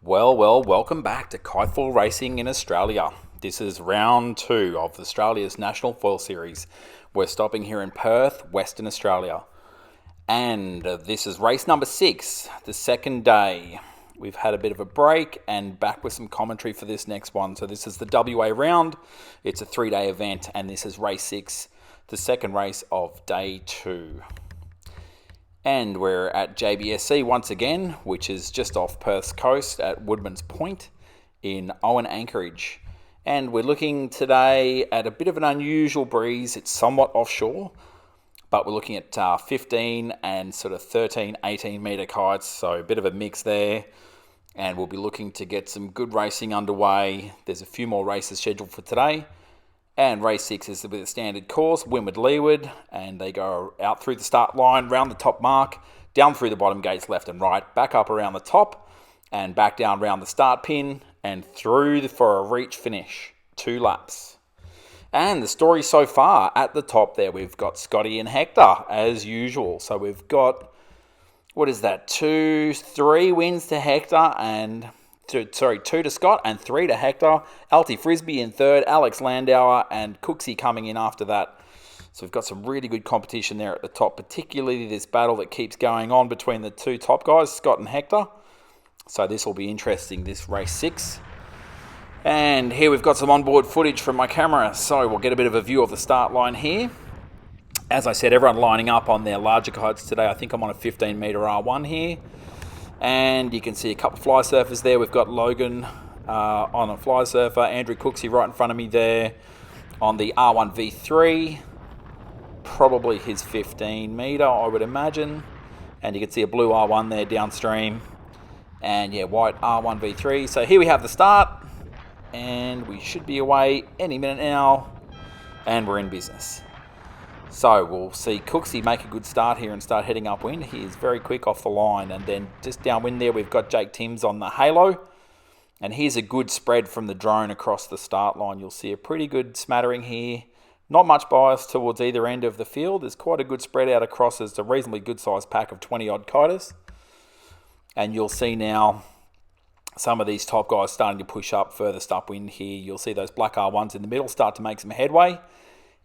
Welcome back to Kite Racing in Australia. This is round 2 of Australia's National Foil Series. We're stopping here in Perth, Western Australia. And this is race number 6, the second day. We've had a bit of a break and back with some commentary for this next one. So this is the WA round. It's a 3-day event and this is race 6, the second race of day 2. And we're at JBSC once again, which is just off Perth's coast at Woodman's Point in Owen Anchorage. And we're looking today at a bit of an unusual breeze. It's somewhat offshore, but we're looking at 15 and sort of 13, 18 metre kites, so a bit of a mix there. And we'll be looking to get some good racing underway. There's a few more races scheduled for today. And race 6 is with a standard course, windward-leeward, and they go out through the start line, round the top mark, down through the bottom gates left and right, back up around the top, and back down around the start pin, and through for a reach finish, 2 laps. And the story so far, at the top there, we've got Scotty and Hector, as usual. So we've got, 3 wins to Hector, and... 2 to Scott and 3 to Hector. Alty Frisbee in third, Alex Landauer and Cooksey coming in after that. So we've got some really good competition there at the top, particularly this battle that keeps going on between the 2 top guys, Scott and Hector. So this will be interesting, this race 6. And here we've got some onboard footage from my camera, so we'll get a bit of a view of the start line here. As I said, everyone lining up on their larger kites today. I think I'm on a 15 metre R1 here. And you can see a couple of fly surfers there. We've got Logan on a fly surfer, Andrew Cooksey right in front of me there on the R1 V3, probably his 15 metre, I would imagine. And you can see a blue R1 there downstream, and yeah, white R1 V3. So here we have the start, and we should be away any minute now, and we're in business. So we'll see Cooksey make a good start here and start heading upwind. He is very quick off the line. And then just downwind there, we've got Jake Timms on the halo. And here's a good spread from the drone across the start line. You'll see a pretty good smattering here. Not much bias towards either end of the field. There's quite a good spread out across. It's a reasonably good sized pack of 20-odd kiters. And you'll see now some of these top guys starting to push up furthest upwind here. You'll see those black R1s in the middle start to make some headway.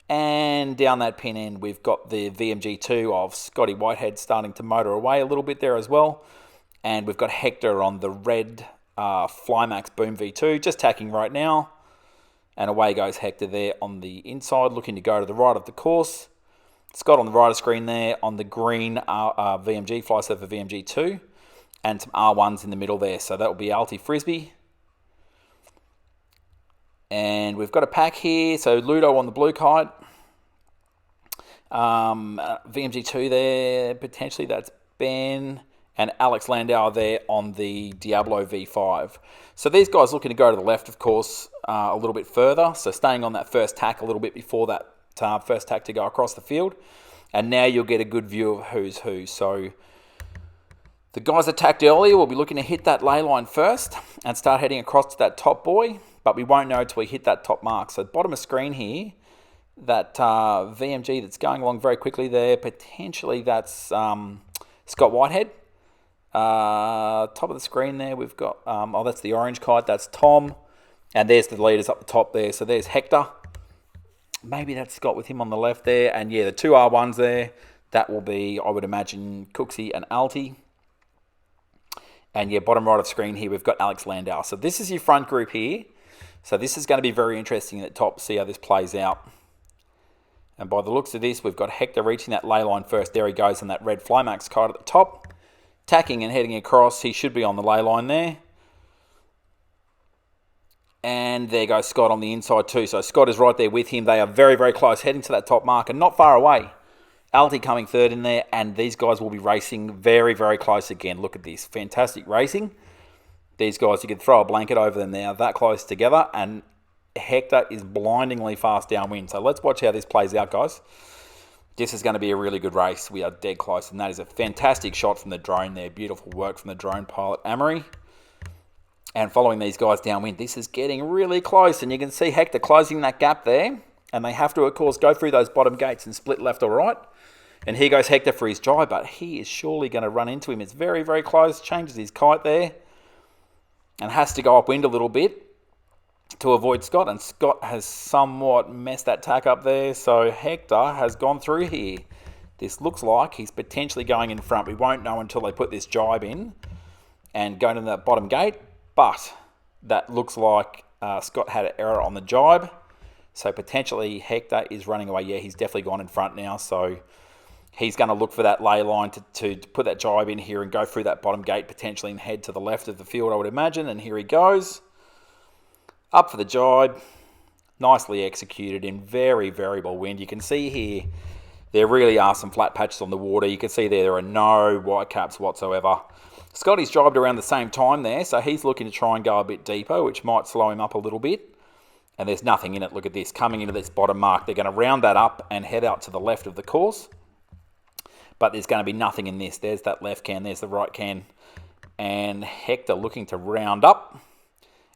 And down that pin end, we've got the VMG2 of Scotty Whitehead starting to motor away a little bit there as well. And we've got Hector on the red Flmaax Boom V2, just tacking right now. And away goes Hector there on the inside, looking to go to the right of the course. Scott on the right of screen there on the green VMG, Fly Surfer VMG2. And some R1s in the middle there, so that will be Alty Frisbee. And we've got a pack here, so Ludo on the blue kite. VMG2 there, potentially that's Ben. And Alex Landauer there on the Diablo V5. So these guys looking to go to the left, of course, a little bit further. So staying on that first tack a little bit before that first tack to go across the field. And now you'll get a good view of who's who. So the guys that tacked earlier will be looking to hit that ley line first and start heading across to that top buoy. But we won't know until we hit that top mark. So bottom of screen here, that VMG that's going along very quickly there, potentially that's Scott Whitehead. Top of the screen there, we've got, that's the orange kite, that's Tom. And there's the leaders up the top there. So there's Hector. Maybe that's Scott with him on the left there. And yeah, the 2 R1s there, that will be, I would imagine, Cooksey and Alty. And yeah, bottom right of screen here, we've got Alex Landauer. So this is your front group here. So this is going to be very interesting at the top, see how this plays out. And by the looks of this, we've got Hector reaching that ley line first. There he goes on that red Flmaax kite at the top. Tacking and heading across. He should be on the ley line there. And there goes Scott on the inside too. So Scott is right there with him. They are very, very close, heading to that top mark and not far away. Alty coming third in there. And these guys will be racing very, very close again. Look at this. Fantastic racing. These guys, you could throw a blanket over them now, that close together, and Hector is blindingly fast downwind. So let's watch how this plays out, guys. This is going to be a really good race. We are dead close, and that is a fantastic shot from the drone there. Beautiful work from the drone pilot, Amory. And following these guys downwind, this is getting really close, and you can see Hector closing that gap there, and they have to, of course, go through those bottom gates and split left or right. And here goes Hector for his drive, but he is surely going to run into him. It's very, very close. Changes his kite there. and has to go upwind a little bit to avoid Scott, and Scott has somewhat messed that tack up there, so Hector has gone through here. This looks like he's potentially going in front. We won't know until they put this jibe in and go to that bottom gate, but that looks like Scott had an error on the jibe, so potentially Hector is running away. Yeah, he's definitely gone in front now, so he's going to look for that lay line to put that jibe in here and go through that bottom gate potentially and head to the left of the field, I would imagine, and here he goes. Up for the jibe, nicely executed in very variable wind. You can see here there really are some flat patches on the water. You can see there are no white caps whatsoever. Scotty's jibed around the same time there, so he's looking to try and go a bit deeper, which might slow him up a little bit. And there's nothing in it. Look at this, coming into this bottom mark. They're going to round that up and head out to the left of the course. But there's going to be nothing in this. There's that left can, there's the right can. And Hector looking to round up.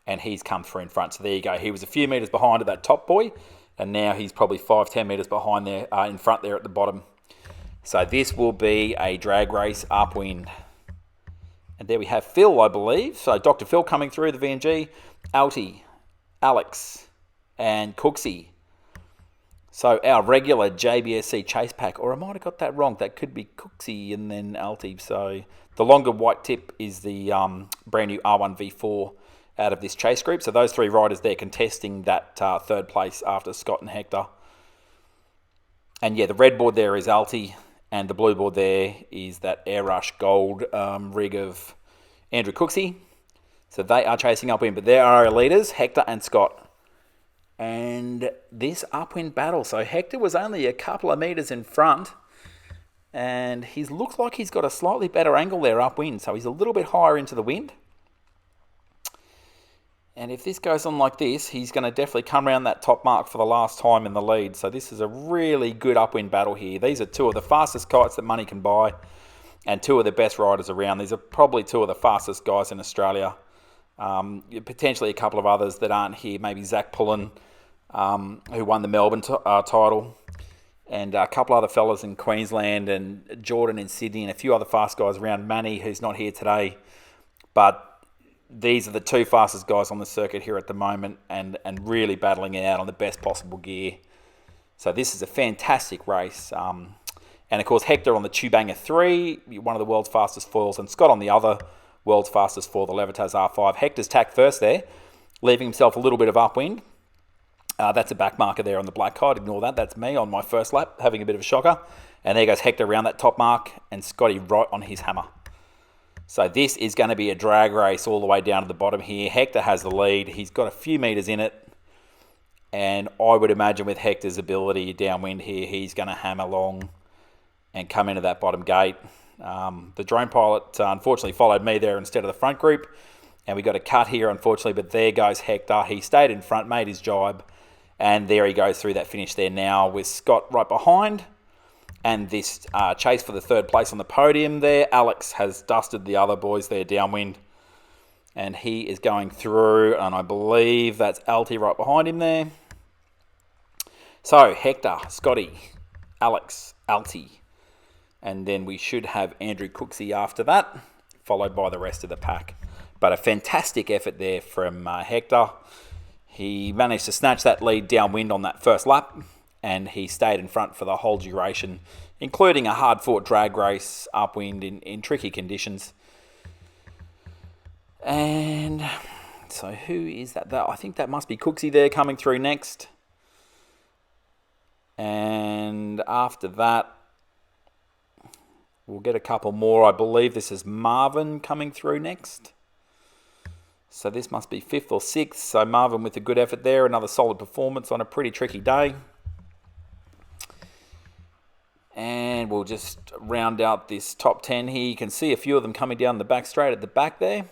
And he's come through in front. So there you go. He was a few metres behind at that top buoy. And now he's probably 5-10 metres behind there, in front there at the bottom. So this will be a drag race upwind. And there we have Phil, I believe. So Dr. Phil coming through the VNG. Alty, Alex, and Cooksey. So our regular JBSC chase pack. Or I might have got that wrong. That could be Cooksey and then Alty. So the longer white tip is the brand new R1 V4 out of this chase group. So those three riders there contesting that third place after Scott and Hector. And yeah, the red board there is Alty, and the blue board there is that Air Rush Gold rig of Andrew Cooksey. So they are chasing upwind, but there are our leaders, Hector and Scott. And this upwind battle, so Hector was only a couple of metres in front, and he looks like he's got a slightly better angle there upwind, so he's a little bit higher into the wind. And if this goes on like this, he's going to definitely come around that top mark for the last time in the lead. So this is a really good upwind battle here. These are two of the fastest kites that money can buy and two of the best riders around. These are probably two of the fastest guys in Australia. Potentially a couple of others that aren't here. Maybe Zach Pullen, who won the Melbourne title. And a couple other fellas in Queensland and Jordan in Sydney and a few other fast guys around. Manny, who's not here today. But these are the two fastest guys on the circuit here at the moment and really battling it out on the best possible gear. So this is a fantastic race. And of course, Hector on the Tubanger 3, one of the world's fastest foils, and Scott on the other world's fastest foil, the Levitas R5. Hector's tacked first there, leaving himself a little bit of upwind. That's a back marker there on the black kite. Ignore that. That's me on my first lap, having a bit of a shocker. And there goes Hector around that top mark and Scotty right on his hammer. So this is going to be a drag race all the way down to the bottom here. Hector has the lead. He's got a few metres in it. And I would imagine with Hector's ability downwind here, he's going to hammer along and come into that bottom gate. The drone pilot unfortunately followed me there instead of the front group. And we got a cut here, unfortunately. But there goes Hector. He stayed in front, made his jibe. And there he goes through that finish there now with Scott right behind. And this chase for the third place on the podium there. Alex has dusted the other boys there downwind. And he is going through, and I believe that's Alty right behind him there. So, Hector, Scotty, Alex, Alty. And then we should have Andrew Cooksey after that, followed by the rest of the pack. But a fantastic effort there from Hector. He managed to snatch that lead downwind on that first lap. And he stayed in front for the whole duration, including a hard-fought drag race upwind in tricky conditions. And so who is that? I think that must be Cooksey there coming through next. And after that, we'll get a couple more. I believe this is Marvin coming through next. So this must be 5th or 6th. So Marvin with a good effort there. Another solid performance on a pretty tricky day. And we'll just round out this top 10 here. You can see a few of them coming down the back straight at the back there.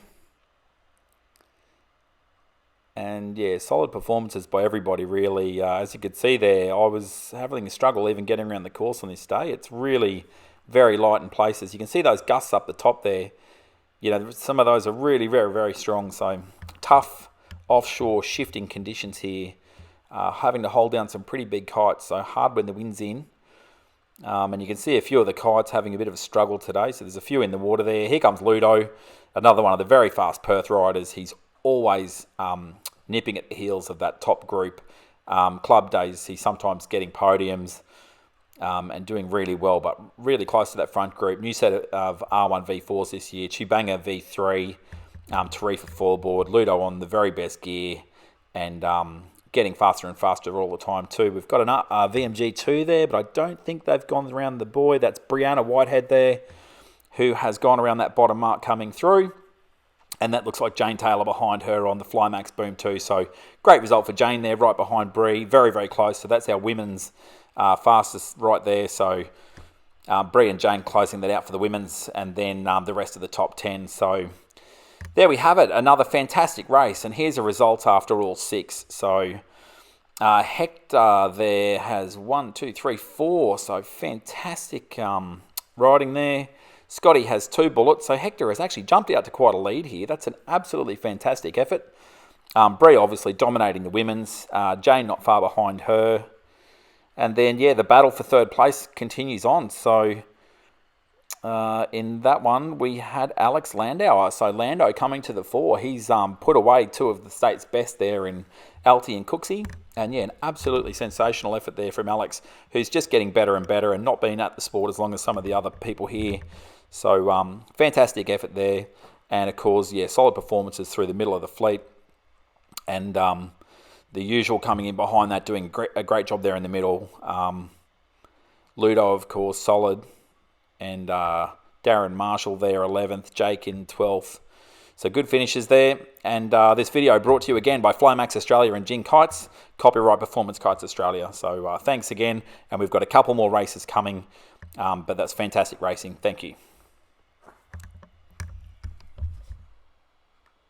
And yeah, solid performances by everybody really. As you could see there, I was having a struggle even getting around the course on this day. It's really very light in places. You can see those gusts up the top there. You know, some of those are really very, very strong. So tough offshore shifting conditions here. Having to hold down some pretty big kites. So hard when the wind's in. And you can see a few of the kites having a bit of a struggle today. So there's a few in the water there. Here comes Ludo. another one of the very fast Perth riders. He's always nipping at the heels of that top group. Club days, he's sometimes getting podiums and doing really well, but really close to that front group. New set of R1 V4s this year. Chubanga V3, Tarifa forward, Ludo on the very best gear, and getting faster and faster all the time too. We've got an VMG2 there, but I don't think they've gone around the buoy. That's Brianna Whitehead there, who has gone around that bottom mark coming through. And that looks like Jane Taylor behind her on the Flmaax Boom 2. So great result for Jane there, right behind Bree. Very, very close. So that's our women's fastest right there. So Bree and Jane closing that out for the women's, and then the rest of the top 10. So there we have it. Another fantastic race. And here's a result after all 6. So Hector there has 1, 2, 3, 4. So fantastic riding there. Scotty has 2 bullets, so Hector has actually jumped out to quite a lead here. That's an absolutely fantastic effort. Bree obviously dominating the women's. Jane not far behind her. And then, yeah, the battle for third place continues on. So in that one, we had Alex Landauer. So Lando coming to the fore. He's put away 2 of the state's best there in Alti and Cooksey. And yeah, an absolutely sensational effort there from Alex, who's just getting better and better and not been at the sport as long as some of the other people here. So fantastic effort there. And of course, yeah, solid performances through the middle of the fleet. And the usual coming in behind that, doing a great job there in the middle. Ludo, of course, solid. And Darren Marshall there, 11th. Jake in 12th. So good finishes there. And this video brought to you again by Flmaax Australia and GinKites, copyright Performance Kites Australia. So thanks again. And we've got a couple more races coming. But that's fantastic racing. Thank you.